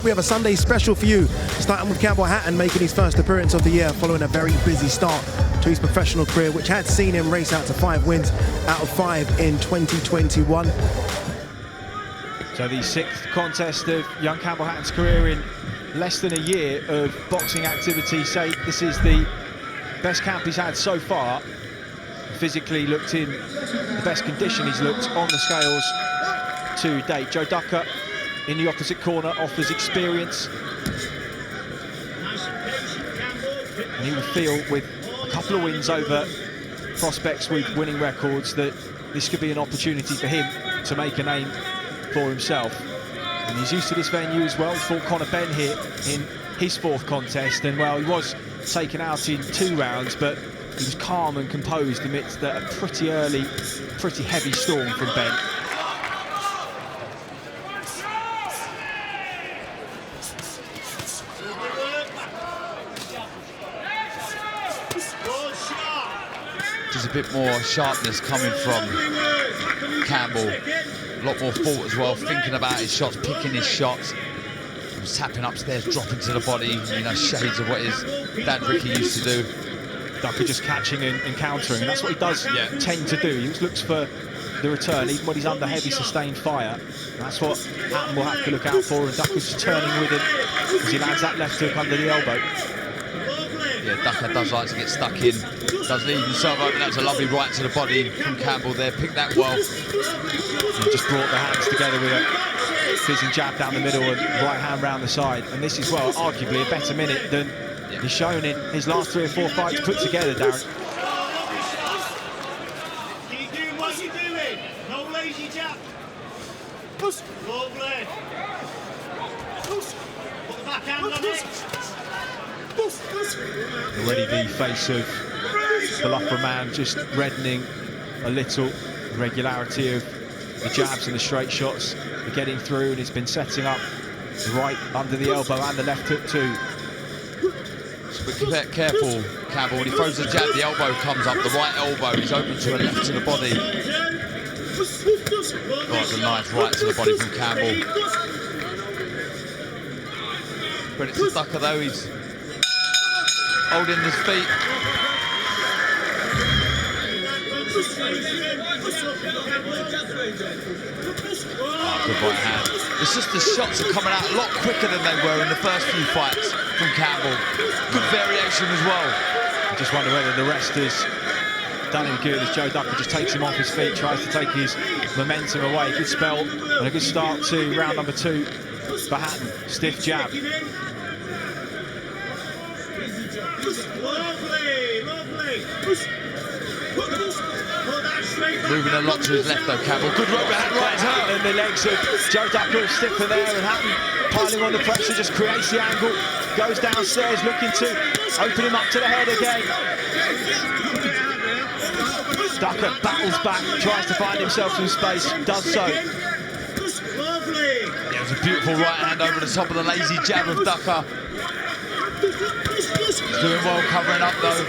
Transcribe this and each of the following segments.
We have a Sunday special for you, starting with Campbell Hatton making his first appearance of the year following a very busy start to his professional career, which had seen him race out to 5 wins out of 5 in 2021. So the 6th contest of young Campbell Hatton's career in less than a year of boxing activity. Say this is the best camp he's had so far. Physically looked in the best condition he's looked on the scales to date. Joe Ducker in the opposite corner offers experience, and he would feel with a couple of wins over prospects with winning records that this could be an opportunity for him to make a name for himself. And he's used to this venue as well. He fought Conor Benn here in his 4th contest, and well, he was taken out in 2 rounds, but he was calm and composed amidst a pretty early, pretty heavy storm from Benn. There's a bit more sharpness coming from Campbell. A lot more thought as well, thinking about his shots, picking his shots. He was tapping upstairs, dropping to the body, you know, shades of what his dad Ricky used to do. Ducker just catching and countering, and that's what he does tend to do. He looks for the return, even when he's under heavy sustained fire. And that's what Hatton will have to look out for, and Ducker's just turning with him as he lands that left hook under the elbow. Yeah, Ducker does like to get stuck in, does leave himself open. That was a lovely right to the body from Campbell there, picked that well. He just brought the hands together with a fizzing jab down the middle and right hand round the side. And this is, well, arguably a better minute than he's shown in his last 3 or 4 fights put together, Darren. Keep doing what you're doing. No lazy jab. Lovely. Put the backhand on it. Already the face of the Loughborough man just reddening a little. The regularity of the jabs and the straight shots are getting through, and he's been setting up the right under the elbow and the left hook too. But careful, Campbell, when he throws the jab, the elbow comes up, the right elbow, he's open to a left to the body. Oh, it's a nice right to the body from Campbell. Credit to Ducker though, he's holding his feet. Oh, good right hand. It's just the shots are coming out a lot quicker than they were in the first few fights from Campbell. Good variation as well. I just wonder whether the rest has done him good as Joe Ducker just takes him off his feet, tries to take his momentum away. Good spell and a good start to round number 2 for Hatton. Stiff jab. Moving a lot to his left though, Campbell. Good right hand. And the legs of Joe Ducker are stiffer there, and Hatton piling on the pressure just creates the angle. Goes downstairs looking to open him up to the head again. Ducker battles back, tries to find himself some space, does so. Yeah, it was a beautiful right hand over the top of the lazy jab of Ducker. He's doing well covering up though.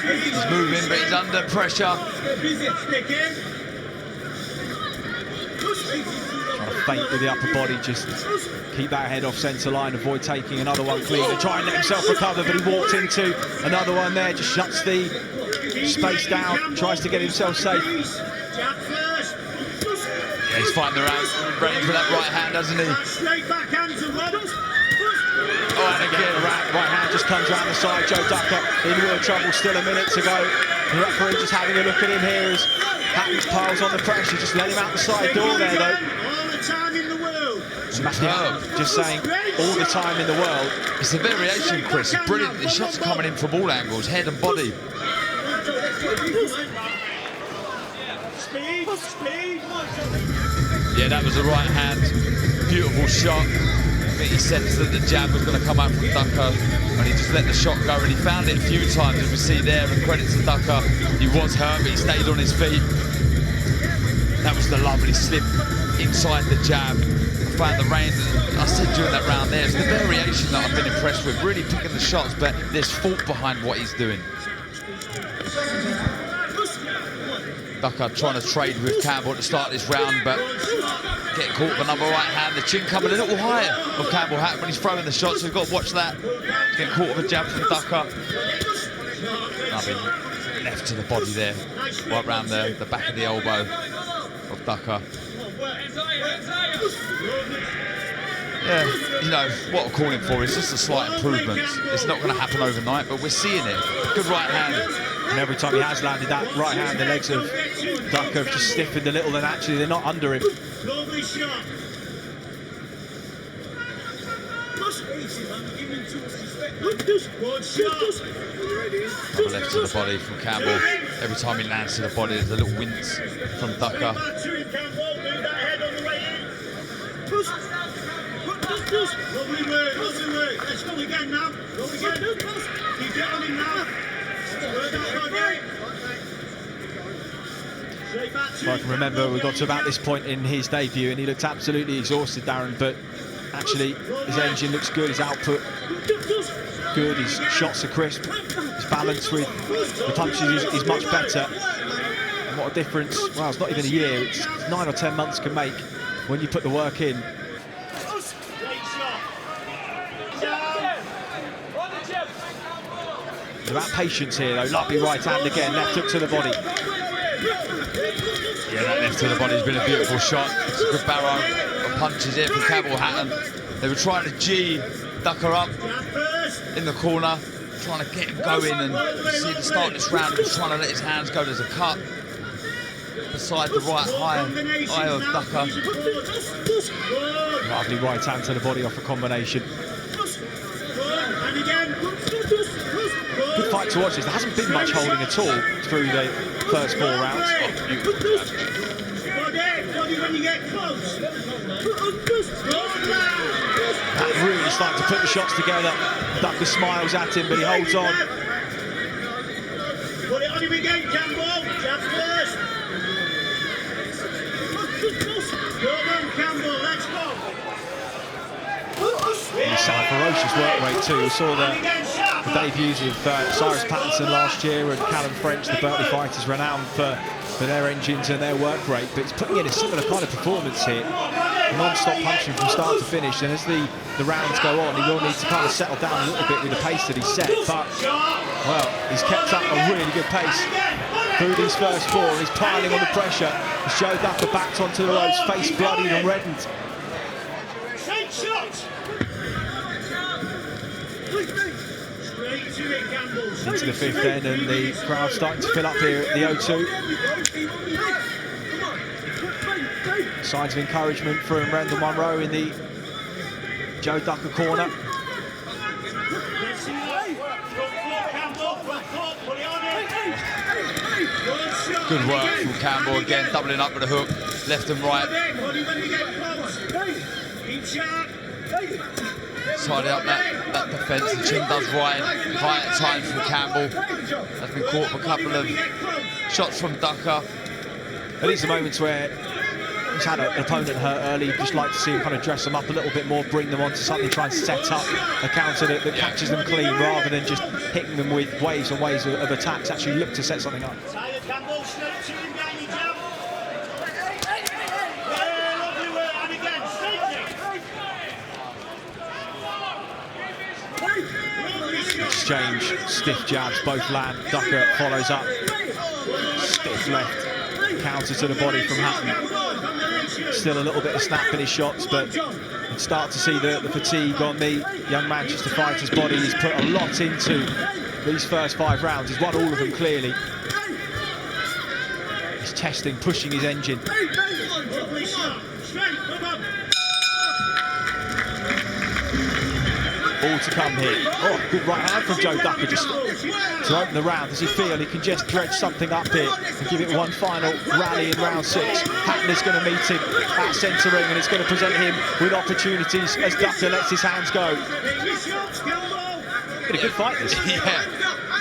He's moving, but he's under pressure. Trying to feint with the upper body, just keep that head off centre line, avoid taking another one clean, and try and let himself recover, but he walked into another one there, just shuts the space down, tries to get himself safe. Yeah, he's fighting the range with that right hand, doesn't he? Oh, and again, right hand just comes around the side. Joe Ducker in real trouble still a minute to go. The referee just having a look at him here as Hatton piles on the pressure. Just let him out the side door there, though. All the time in the world. Just saying, all the time in the world. It's the variation, Chris. Brilliant. The shots are coming in from all angles, head and body. Speed. Yeah, that was the right hand. Beautiful shot. I think he sensed that the jab was going to come out from Ducker, and he just let the shot go, and he found it a few times, as we see there, and credit to Ducker. He was hurt, but he stayed on his feet. That was the lovely slip inside the jab. I found the range, I said during that round there, it's the variation that I've been impressed with, really picking the shots, but there's thought behind what he's doing. Ducker trying to trade with Campbell at the start of this round, but getting caught with another right hand. The chin coming a little higher of Campbell Hatton when he's throwing the shots, so we've got to watch that. He's getting caught with a jab from Ducker. Been left to the body there, right round the back of the elbow of Ducker. Yeah, you know, what I'm calling for is just a slight improvement. It's not going to happen overnight, but we're seeing it. Good right hand. And every time he has landed that right hand, the legs of Ducker have just stiffened a little, and actually they're not under him. Lovely shot. Good shot. Another left to the body from Campbell. Every time he lands to the body, there's a little wince from Ducker. Lovely work, lovely work. Let's go again now. Go again. Keep it on him now. If I can remember, we got to about this point in his debut and he looked absolutely exhausted, Darren, but actually his engine looks good, his output good, his shots are crisp, his balance with the punches is much better. And what a difference, well, it's not even a year, it's 9 or 10 months can make when you put the work in. It's about patience here though. Lovely right hand again, left hook to the body. Yeah, that left to the body has been a beautiful shot. It's a good barrow of punches here from Campbell Hatton. They were trying to G Ducker up in the corner, trying to get him going, and you see the start of this round, he was trying to let his hands go. There's a cut beside the right eye of Ducker. Lovely right hand to the body off a combination. Good fight to watch this. There hasn't been much holding at all through the first 4 rounds. Oh, beautiful jab. That really starting to put the shots together. Ducker smiles at him, but he holds on. Put it on him again, Campbell. Jab first. Come on, Campbell, let's go. He's had a ferocious work rate too. We saw the debuts of Cyrus Pattinson last year and Callum French, the Berkeley fighters, renowned for their engines and their work rate, but he's putting in a similar kind of performance here. Non-stop punching from start to finish, and as the rounds go on, he will need to kind of settle down a little bit with the pace that he's set, but, well, he's kept up a really good pace through these first 4, and he's piling on the pressure as Joe Ducker backed onto the ropes, face bloodied and reddened. Into the 5th then, and the crowd starting to fill up here at the O2. Signs of encouragement from Randall Munro in the Joe Ducker corner. Good work from Campbell again, doubling up with a hook, left and right. Tidy up that defence. The chin does ride high at times from Campbell. Has been caught with a couple of shots from Ducker. At least the moments where he's had an opponent hurt early, you'd just like to see him kind of dress them up a little bit more, bring them onto something, try and set up a counter that catches them clean rather than just hitting them with waves and waves of attacks. Actually look to set something up. Exchange, stiff jabs, both land. Ducker follows up. Stiff left. Counter to the body from Hatton. Still a little bit of snap in his shots, but you can start to see the fatigue on the young Manchester fighter's body. He's put a lot into these first 5 rounds. He's won all of them clearly. He's testing, pushing his engine. All to come here. Oh, good right hand from Joe Ducker just to open the round. Does he feel he can just dredge something up here and give it one final rally in round 6? Hatton is going to meet him at centre ring, and it's going to present him with opportunities as Ducker lets his hands go. Been a good fight this. Yeah,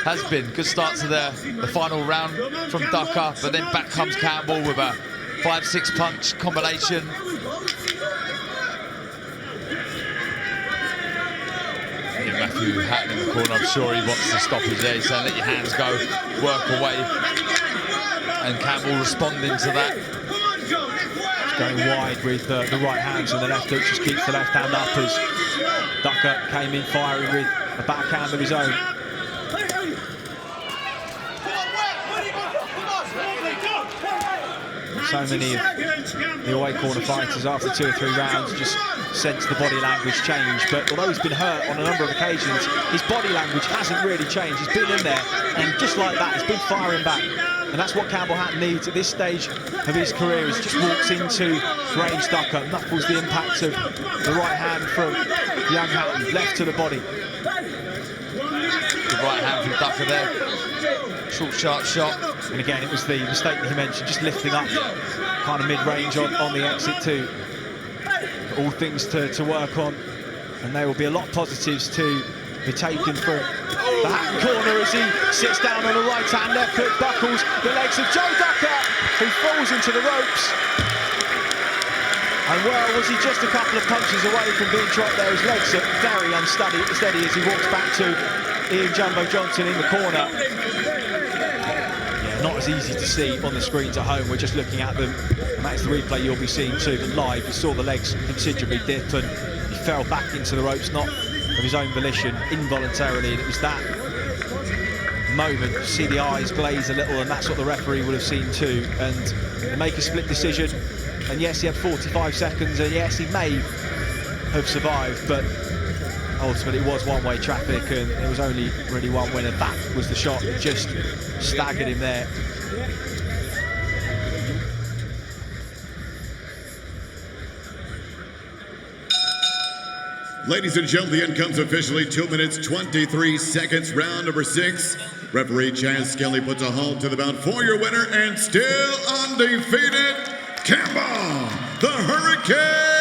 has been. Good start to the final round from Ducker, but then back comes Campbell with a 5-6 punch combination. Matthew Hatton in the corner, I'm sure he wants to stop it there. He's saying, let your hands go, work away. And Campbell responding to that. Going wide with the right hands and the left hook, just keeps the left hand up as Ducker came in firing with a backhand of his own. So many of the away corner fighters after 2 or 3 rounds just sense the body language change, but although he's been hurt on a number of occasions, his body language hasn't really changed. He's been in there and just like that, he's been firing back. And that's what Campbell Hatton needs at this stage of his career. He just walks into range Ducker, knuckles the impact of the right hand from young Hatton, left to the body. The right hand from Ducker there. Short, sharp shot. And again, it was the mistake that he mentioned, just lifting up kind of mid-range on the exit too. All things to work on, and there will be a lot of positives to be taken from the Hatton corner as he sits down on the right hand, left hook buckles the legs of Joe Ducker, who falls into the ropes. And well, was he just a couple of punches away from being dropped there? His legs are very unsteady as he walks back to Ian Jumbo Johnson in the corner. Yeah, not as easy to see on the screens at home. We're just looking at them, and that's the replay you'll be seeing too. But live, you saw the legs considerably dip, and he fell back into the ropes, not of his own volition, involuntarily. And it was that moment, you see the eyes glaze a little, and that's what the referee would have seen too. And they make a split decision. And yes, he had 45 seconds, and yes, he may have survived, but ultimately it was one-way traffic, and there was only really one winner. That was the shot that just staggered him there. Ladies and gentlemen, the end comes officially 2 minutes, 23 seconds, round number 6. Referee Chaz Skelly puts a halt to the bout for your winner and still undefeated, Campbell, the Hurricane